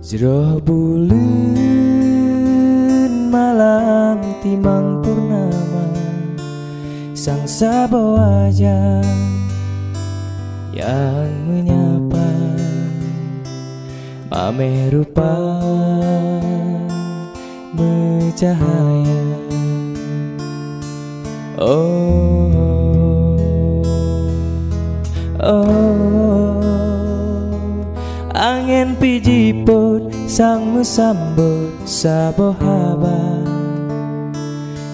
Jero bulan malam timang purnama, sang sabaw wajah yang menyapa, pamer rupa bercahaya. Oh, oh, angin pijiput sang musambut saboh haba,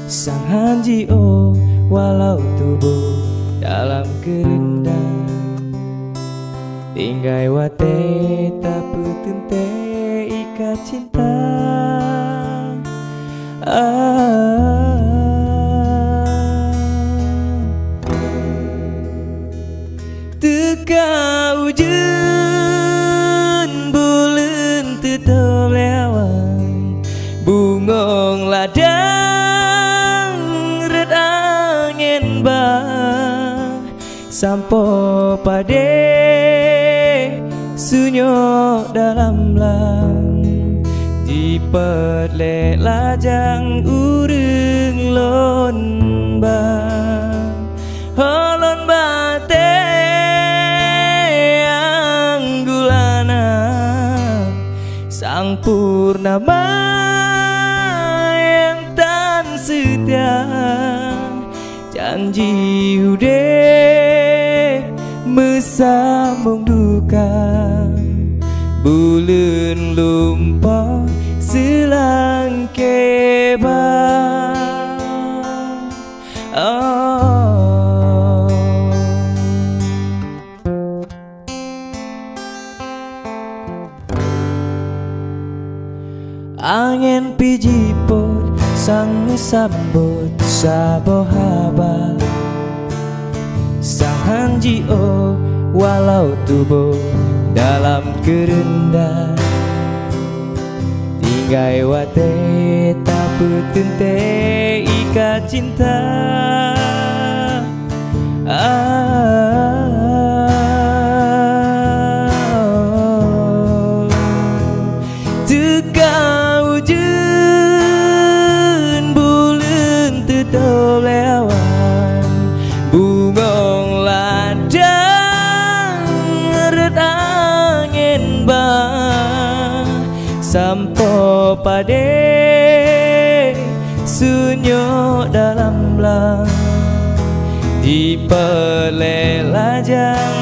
sang hanji oh walau tubuh dalam kerendah, tinggai wate tapi tente ikat cinta. Teka ujen bulan tetap lewat, bungong ladang red angin bah, sampo pade sunyo dalam lang, jipet le lajang urung lomba, holon bate anggulana, sang purnama yang tan setia, janji ude mesambung duka, bulan lumpah selang kebah. Oh, angin pijiput sang sambut saboh haba, sang hanji oh walau tubuh dalam kerendah, tinggai wate tapi tente ikat cinta. Teka ujen bulan tetap lewat, bungong ladang red angin bah, sampo pade sunyo dalam lang, di pele lajang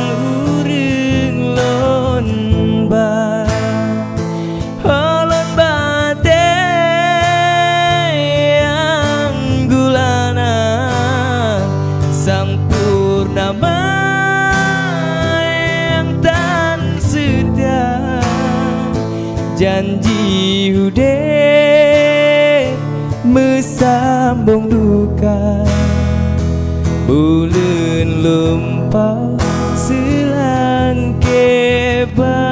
urung lomba, holon bate anggulana, sang purnama yang tan setia, janji ude mesambung duka, bulan lumpah selang kebah.